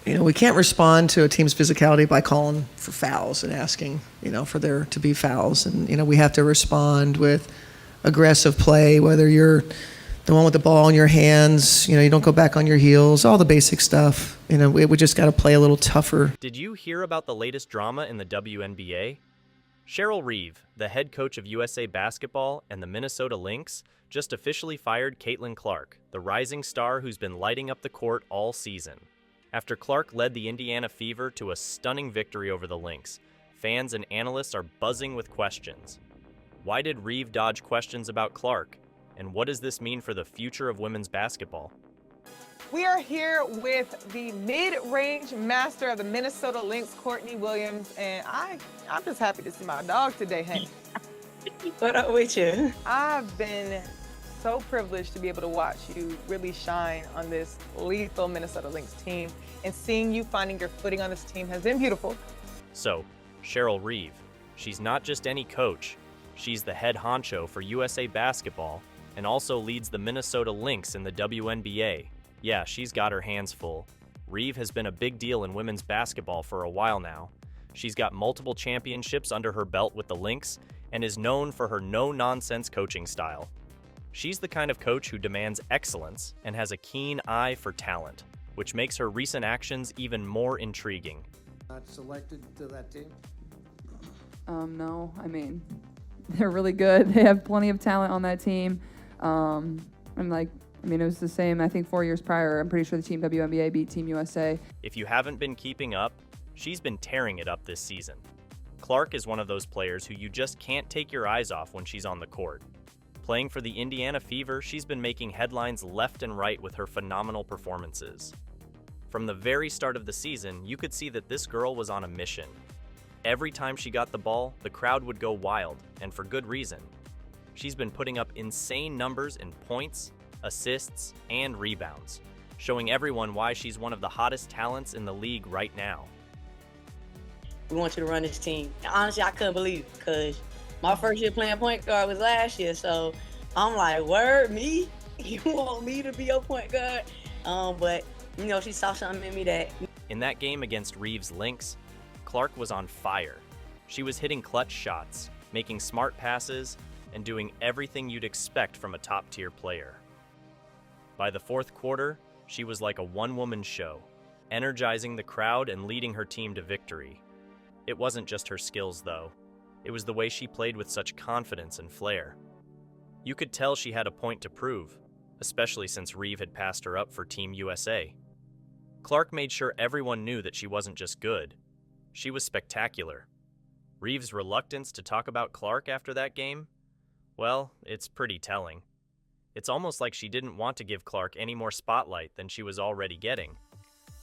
We can't respond to a team's physicality by calling for fouls and asking, for there to be fouls. And, we have to respond with aggressive play, whether you're the one with the ball in your hands, you don't go back on your heels, all the basic stuff. We just got to play a little tougher. Did you hear about the latest drama in the WNBA? Cheryl Reeve, the head coach of USA Basketball and the Minnesota Lynx, just officially fired Caitlin Clark, the rising star who's been lighting up the court all season. After Clark led the Indiana Fever to a stunning victory over the Lynx, fans and analysts are buzzing with questions. Why did Reeve dodge questions about Clark? And what does this mean for the future of women's basketball? We are here with the mid-range master of the Minnesota Lynx, Courtney Williams, and I'm just happy to see my dog today, Hank. What up with you? I've been so privileged to be able to watch you really shine on this lethal Minnesota Lynx team, and seeing you finding your footing on this team has been beautiful. So, Cheryl Reeve, she's not just any coach. She's the head honcho for USA Basketball and also leads the Minnesota Lynx in the WNBA. Yeah, she's got her hands full. Reeve has been a big deal in women's basketball for a while now. She's got multiple championships under her belt with the Lynx and is known for her no-nonsense coaching style. She's the kind of coach who demands excellence and has a keen eye for talent, which makes her recent actions even more intriguing. Not selected to that team? No, they're really good. They have plenty of talent on that team. It was the same, I think 4 years prior. I'm pretty sure the Team WNBA beat Team USA. If you haven't been keeping up, she's been tearing it up this season. Clark is one of those players who you just can't take your eyes off when she's on the court. Playing for the Indiana Fever, she's been making headlines left and right with her phenomenal performances. From the very start of the season, you could see that this girl was on a mission. Every time she got the ball, the crowd would go wild, and for good reason. She's been putting up insane numbers in points, assists, and rebounds, showing everyone why she's one of the hottest talents in the league right now. We want you to run this team. And honestly, I couldn't believe it because my first year playing point guard was last year. So I'm like, word, me? You want me to be your point guard? But, she saw something in me that... In that game against Reeve's Lynx, Clark was on fire. She was hitting clutch shots, making smart passes, and doing everything you'd expect from a top-tier player. By the fourth quarter, she was like a one-woman show, energizing the crowd and leading her team to victory. It wasn't just her skills, though. It was the way she played with such confidence and flair. You could tell she had a point to prove, especially since Reeve had passed her up for Team USA. Clark made sure everyone knew that she wasn't just good. She was spectacular. Reeve's reluctance to talk about Clark after that game? Well, it's pretty telling. It's almost like she didn't want to give Clark any more spotlight than she was already getting.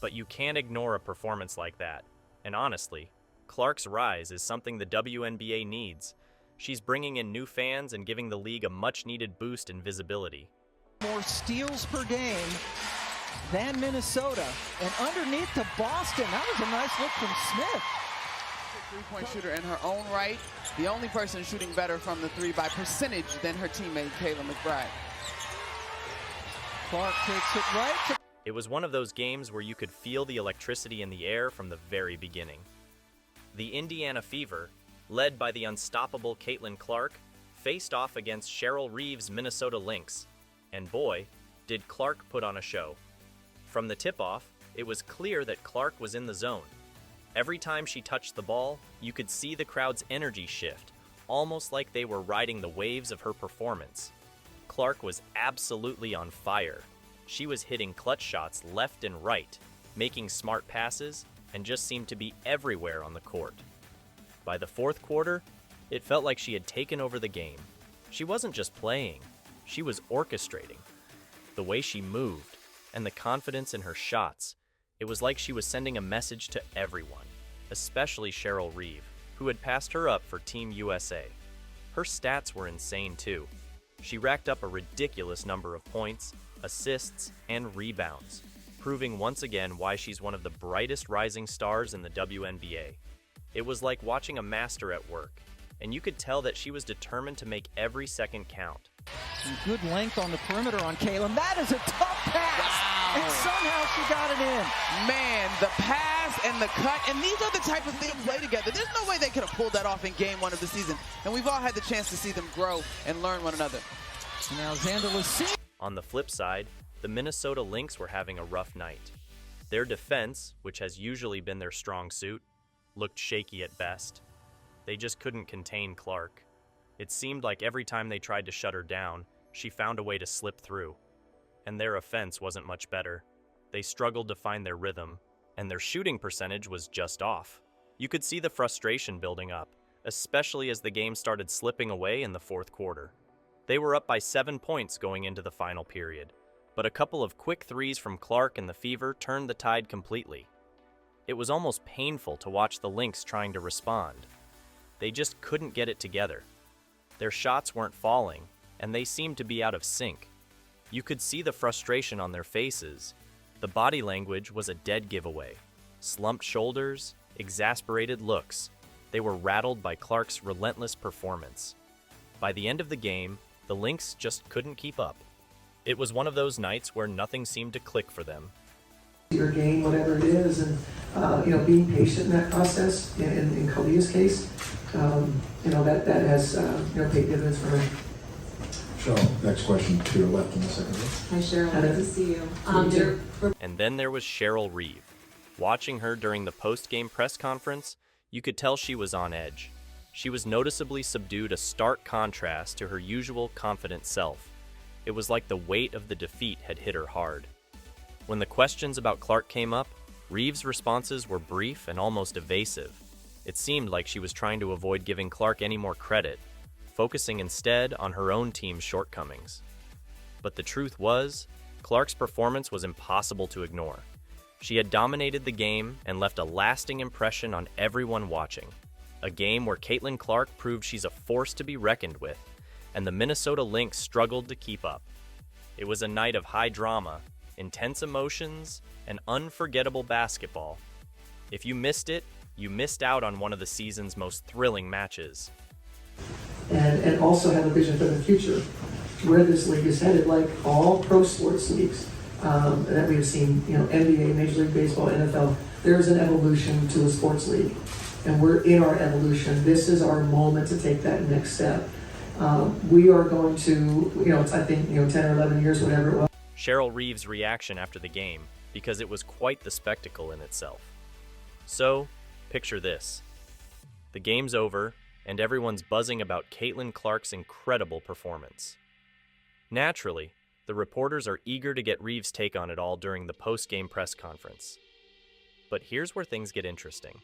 But you can't ignore a performance like that. And honestly, Clark's rise is something the WNBA needs. She's bringing in new fans and giving the league a much-needed boost in visibility. More steals per game than Minnesota. And underneath to Boston, that was a nice look from Smith. Three-point shooter in her own right. The only person shooting better from the three by percentage than her teammate, Kayla McBride. Clark takes it right. It was one of those games where you could feel the electricity in the air from the very beginning. The Indiana Fever, led by the unstoppable Caitlin Clark, faced off against Cheryl Reeve's Minnesota Lynx. And boy, did Clark put on a show. From the tip-off, it was clear that Clark was in the zone. Every time she touched the ball, you could see the crowd's energy shift, almost like they were riding the waves of her performance. Clark was absolutely on fire. She was hitting clutch shots left and right, making smart passes, and just seemed to be everywhere on the court. By the fourth quarter, it felt like she had taken over the game. She wasn't just playing, she was orchestrating. The way she moved, and the confidence in her shots, it was like she was sending a message to everyone, especially Cheryl Reeve, who had passed her up for Team USA. Her stats were insane too. She racked up a ridiculous number of points, assists, and rebounds, proving once again why she's one of the brightest rising stars in the WNBA. It was like watching a master at work, and you could tell that she was determined to make every second count. Some good length on the perimeter on Kayla. That is a tough pass. Wow. And somehow she got it in. Man, the pass and the cut, and these are the type of things play together. There's no way they could have pulled that off in game 1 of the season. And we've all had the chance to see them grow and learn one another. Now Xander Lassie. On the flip side, the Minnesota Lynx were having a rough night. Their defense, which has usually been their strong suit, looked shaky at best. They just couldn't contain Clark. It seemed like every time they tried to shut her down, she found a way to slip through. And their offense wasn't much better. They struggled to find their rhythm, and their shooting percentage was just off. You could see the frustration building up, especially as the game started slipping away in the fourth quarter. They were up by 7 points going into the final period, but a couple of quick threes from Clark and the Fever turned the tide completely. It was almost painful to watch the Lynx trying to respond. They just couldn't get it together. Their shots weren't falling, and they seemed to be out of sync. You could see the frustration on their faces. The body language was a dead giveaway. Slumped shoulders, exasperated looks. They were rattled by Clark's relentless performance. By the end of the game, the Lynx just couldn't keep up. It was one of those nights where nothing seemed to click for them. Your game, whatever it is, and being patient in that process. In Kalia's case, that has paid dividends for her. Cheryl, next question to your left in the second row. Hi Cheryl, good to see you. And then there was Cheryl Reeve. Watching her during the post-game press conference, you could tell she was on edge. She was noticeably subdued, a stark contrast to her usual confident self. It was like the weight of the defeat had hit her hard. When the questions about Clark came up, Reeve's responses were brief and almost evasive. It seemed like she was trying to avoid giving Clark any more credit, focusing instead on her own team's shortcomings. But the truth was, Clark's performance was impossible to ignore. She had dominated the game and left a lasting impression on everyone watching. A game where Caitlin Clark proved she's a force to be reckoned with, and the Minnesota Lynx struggled to keep up. It was a night of high drama, intense emotions, and unforgettable basketball. If you missed it, you missed out on one of the season's most thrilling matches. And also have a vision for the future, where this league is headed, like all pro sports leagues that we've seen, NBA, Major League Baseball, NFL. There is an evolution to a sports league, and we're in our evolution. This is our moment to take that next step. We are going to, I think, 10 or 11 years, whatever it was. Cheryl Reeve's reaction after the game, because it was quite the spectacle in itself. So, picture this. The game's over, and everyone's buzzing about Caitlin Clark's incredible performance. Naturally, the reporters are eager to get Reeve's take on it all during the post-game press conference. But here's where things get interesting.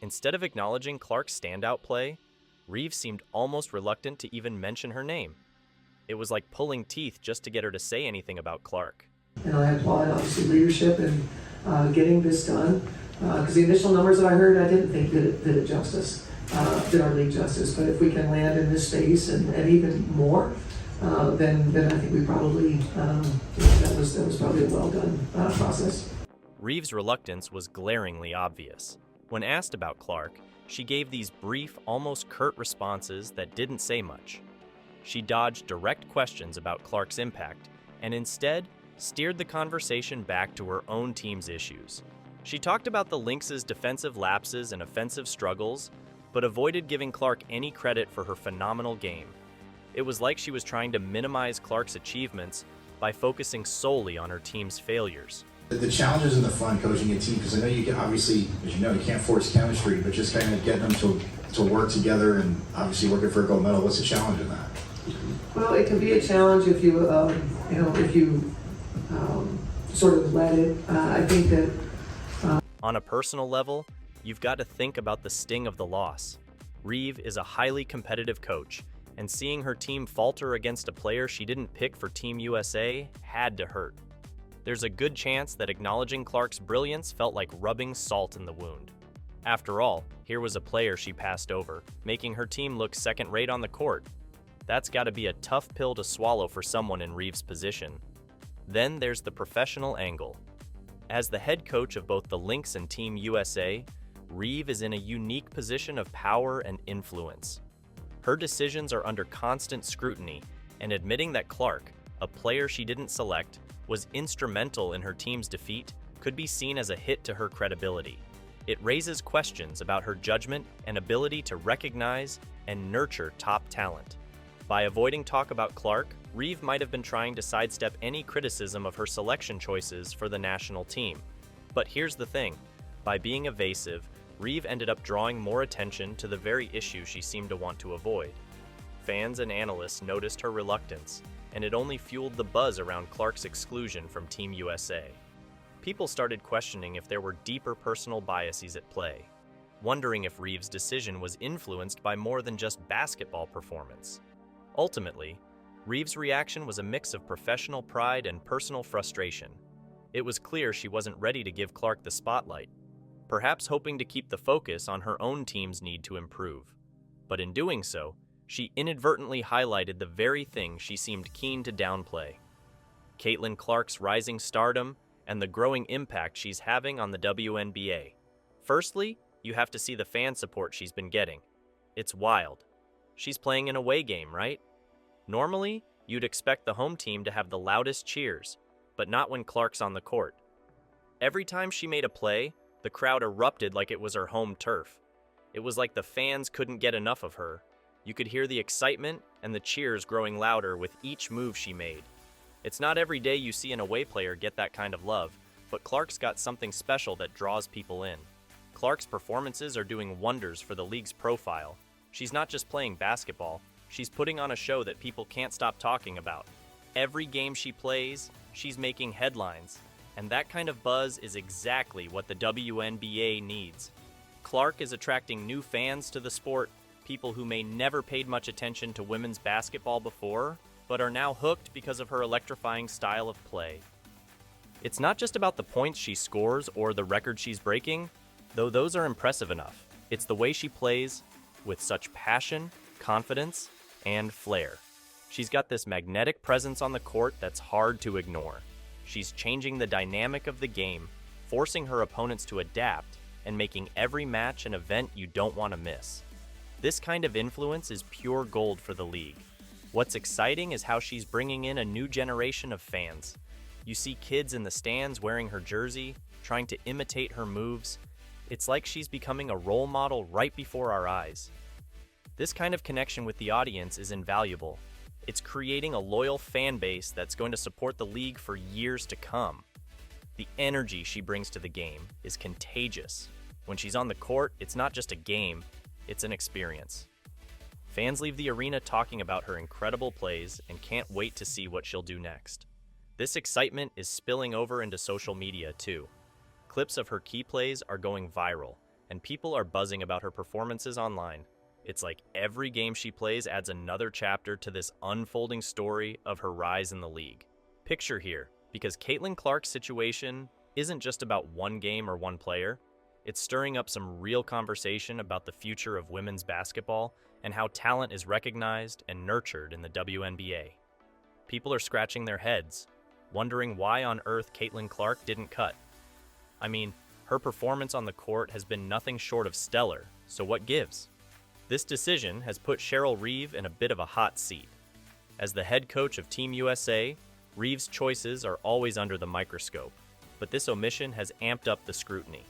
Instead of acknowledging Clark's standout play, Reeve seemed almost reluctant to even mention her name. It was like pulling teeth just to get her to say anything about Clark. And I applaud, obviously, leadership and getting this done. Because the initial numbers that I heard, I didn't think did it justice, did our league justice. But if we can land in this space and even more, then I think we probably, that was probably a well-done process. Reeve's reluctance was glaringly obvious. When asked about Clark, she gave these brief, almost curt responses that didn't say much. She dodged direct questions about Clark's impact and instead steered the conversation back to her own team's issues. She talked about the Lynx's defensive lapses and offensive struggles, but avoided giving Clark any credit for her phenomenal game. It was like she was trying to minimize Clark's achievements by focusing solely on her team's failures. The challenges and the fun coaching a team, because I know you can obviously, as you know, you can't force chemistry, but just kind of getting them to work together and obviously working for a gold medal. What's the challenge in that? Well, it can be a challenge if you, sort of let it. I think that. On a personal level, you've got to think about the sting of the loss. Reeve is a highly competitive coach, and seeing her team falter against a player she didn't pick for Team USA had to hurt. There's a good chance that acknowledging Clark's brilliance felt like rubbing salt in the wound. After all, here was a player she passed over, making her team look second-rate on the court. That's got to be a tough pill to swallow for someone in Reeve's position. Then there's the professional angle. As the head coach of both the Lynx and Team USA, Reeve is in a unique position of power and influence. Her decisions are under constant scrutiny, and admitting that Clark, a player she didn't select, was instrumental in her team's defeat could be seen as a hit to her credibility. It raises questions about her judgment and ability to recognize and nurture top talent. By avoiding talk about Clark, Reeve might have been trying to sidestep any criticism of her selection choices for the national team. But here's the thing, by being evasive, Reeve ended up drawing more attention to the very issue she seemed to want to avoid. Fans and analysts noticed her reluctance, and it only fueled the buzz around Clark's exclusion from Team USA. People started questioning if there were deeper personal biases at play, wondering if Reeve's decision was influenced by more than just basketball performance. Ultimately, Reeve's reaction was a mix of professional pride and personal frustration. It was clear she wasn't ready to give Clark the spotlight, perhaps hoping to keep the focus on her own team's need to improve. But in doing so, she inadvertently highlighted the very thing she seemed keen to downplay: Caitlin Clark's rising stardom and the growing impact she's having on the WNBA. Firstly, you have to see the fan support she's been getting. It's wild. She's playing an away game, right? Normally, you'd expect the home team to have the loudest cheers, but not when Clark's on the court. Every time she made a play, the crowd erupted like it was her home turf. It was like the fans couldn't get enough of her. You could hear the excitement and the cheers growing louder with each move she made. It's not every day you see an away player get that kind of love, but Clark's got something special that draws people in. Clark's performances are doing wonders for the league's profile. She's not just playing basketball, she's putting on a show that people can't stop talking about. Every game she plays, she's making headlines, and that kind of buzz is exactly what the WNBA needs. Clark is attracting new fans to the sport, people who may never paid much attention to women's basketball before, but are now hooked because of her electrifying style of play. It's not just about the points she scores or the record she's breaking, though those are impressive enough. It's the way she plays with such passion, confidence, and flair. She's got this magnetic presence on the court that's hard to ignore. She's changing the dynamic of the game, forcing her opponents to adapt and making every match an event you don't want to miss. This kind of influence is pure gold for the league. What's exciting is how she's bringing in a new generation of fans. You see kids in the stands wearing her jersey, trying to imitate her moves. It's like she's becoming a role model right before our eyes. This kind of connection with the audience is invaluable. It's creating a loyal fan base that's going to support the league for years to come. The energy she brings to the game is contagious. When she's on the court, it's not just a game, it's an experience. Fans leave the arena talking about her incredible plays and can't wait to see what she'll do next. This excitement is spilling over into social media too. Clips of her key plays are going viral, and people are buzzing about her performances online. It's like every game she plays adds another chapter to this unfolding story of her rise in the league. Picture here, because Caitlin Clark's situation isn't just about one game or one player. It's stirring up some real conversation about the future of women's basketball and how talent is recognized and nurtured in the WNBA. People are scratching their heads, wondering why on earth Caitlin Clark didn't cut. I mean, her performance on the court has been nothing short of stellar, so what gives? This decision has put Cheryl Reeve in a bit of a hot seat. As the head coach of Team USA, Reeve's choices are always under the microscope, but this omission has amped up the scrutiny.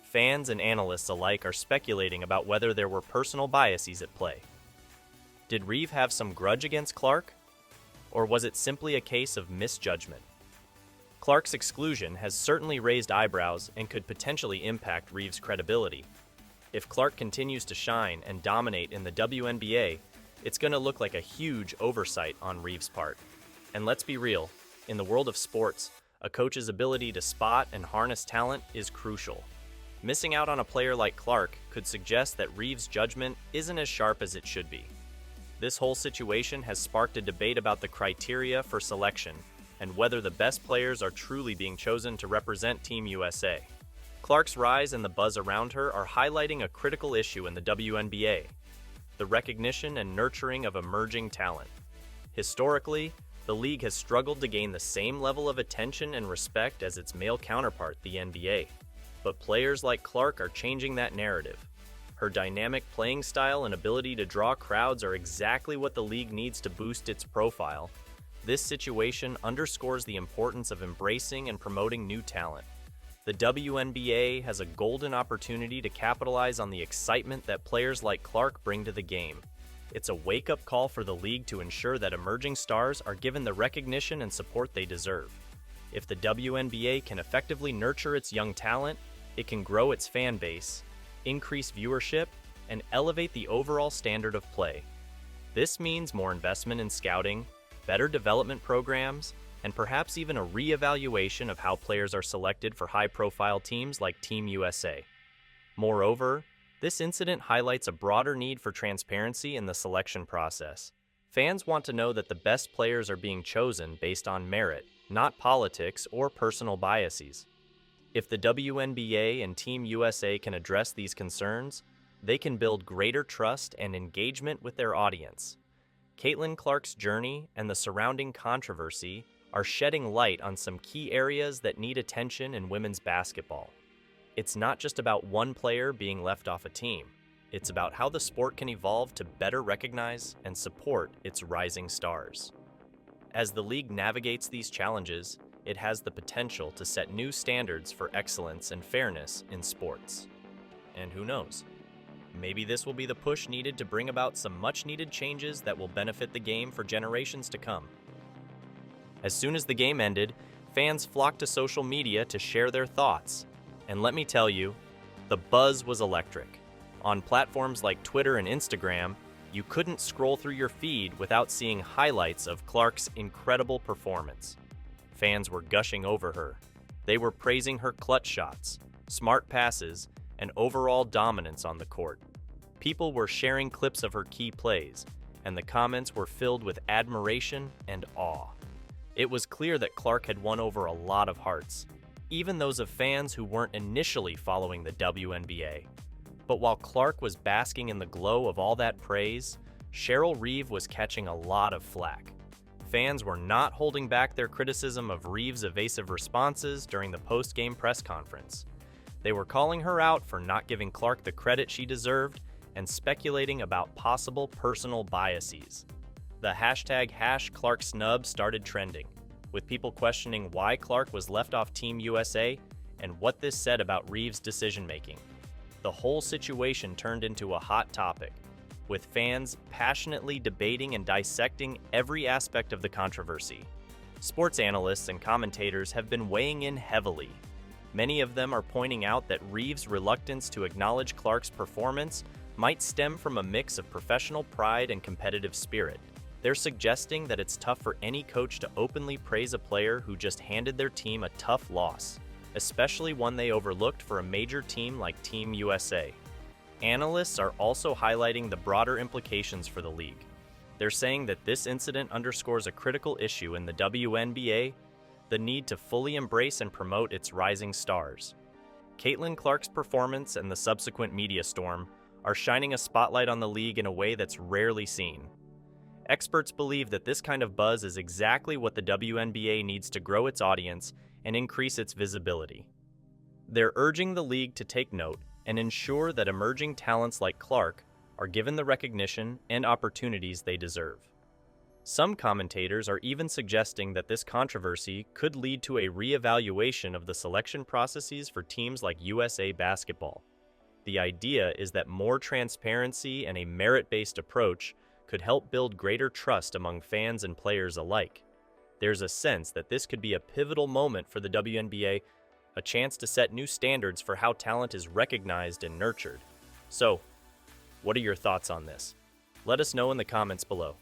Fans and analysts alike are speculating about whether there were personal biases at play. Did Reeve have some grudge against Clark? Or was it simply a case of misjudgment? Clark's exclusion has certainly raised eyebrows and could potentially impact Reeve's credibility. If Clark continues to shine and dominate in the WNBA, it's going to look like a huge oversight on Reeve's part. And let's be real, in the world of sports, a coach's ability to spot and harness talent is crucial. Missing out on a player like Clark could suggest that Reeve's judgment isn't as sharp as it should be. This whole situation has sparked a debate about the criteria for selection and whether the best players are truly being chosen to represent Team USA. Clark's rise and the buzz around her are highlighting a critical issue in the WNBA: the recognition and nurturing of emerging talent. Historically, the league has struggled to gain the same level of attention and respect as its male counterpart, the NBA. But players like Clark are changing that narrative. Her dynamic playing style and ability to draw crowds are exactly what the league needs to boost its profile. This situation underscores the importance of embracing and promoting new talent. The WNBA has a golden opportunity to capitalize on the excitement that players like Clark bring to the game. It's a wake-up call for the league to ensure that emerging stars are given the recognition and support they deserve. If the WNBA can effectively nurture its young talent, it can grow its fan base, increase viewership, and elevate the overall standard of play. This means more investment in scouting, better development programs, and perhaps even a re-evaluation of how players are selected for high-profile teams like Team USA. Moreover, this incident highlights a broader need for transparency in the selection process. Fans want to know that the best players are being chosen based on merit, not politics or personal biases. If the WNBA and Team USA can address these concerns, they can build greater trust and engagement with their audience. Caitlin Clark's journey and the surrounding controversy are shedding light on some key areas that need attention in women's basketball. It's not just about one player being left off a team. It's about how the sport can evolve to better recognize and support its rising stars. As the league navigates these challenges, it has the potential to set new standards for excellence and fairness in sports. And who knows? Maybe this will be the push needed to bring about some much-needed changes that will benefit the game for generations to come. As soon as the game ended, fans flocked to social media to share their thoughts. And let me tell you, the buzz was electric. On platforms like Twitter and Instagram, you couldn't scroll through your feed without seeing highlights of Clark's incredible performance. Fans were gushing over her. They were praising her clutch shots, smart passes, and overall dominance on the court. People were sharing clips of her key plays, and the comments were filled with admiration and awe. It was clear that Clark had won over a lot of hearts, even those of fans who weren't initially following the WNBA. But while Clark was basking in the glow of all that praise, Cheryl Reeve was catching a lot of flack. Fans were not holding back their criticism of Reeve's evasive responses during the post-game press conference. They were calling her out for not giving Clark the credit she deserved and speculating about possible personal biases. The hashtag #ClarkSnub started trending, with people questioning why Clark was left off Team USA and what this said about Reeve's decision-making. The whole situation turned into a hot topic, with fans passionately debating and dissecting every aspect of the controversy. Sports analysts and commentators have been weighing in heavily. Many of them are pointing out that Reeve's reluctance to acknowledge Clark's performance might stem from a mix of professional pride and competitive spirit. They're suggesting that it's tough for any coach to openly praise a player who just handed their team a tough loss, especially one they overlooked for a major team like Team USA. Analysts are also highlighting the broader implications for the league. They're saying that this incident underscores a critical issue in the WNBA, the need to fully embrace and promote its rising stars. Caitlin Clark's performance and the subsequent media storm are shining a spotlight on the league in a way that's rarely seen. Experts believe that this kind of buzz is exactly what the WNBA needs to grow its audience and increase its visibility. They're urging the league to take note and ensure that emerging talents like Clark are given the recognition and opportunities they deserve. Some commentators are even suggesting that this controversy could lead to a re-evaluation of the selection processes for teams like USA Basketball. The idea is that more transparency and a merit-based approach could help build greater trust among fans and players alike. There's a sense that this could be a pivotal moment for the WNBA, a chance to set new standards for how talent is recognized and nurtured. So, what are your thoughts on this? Let us know in the comments below.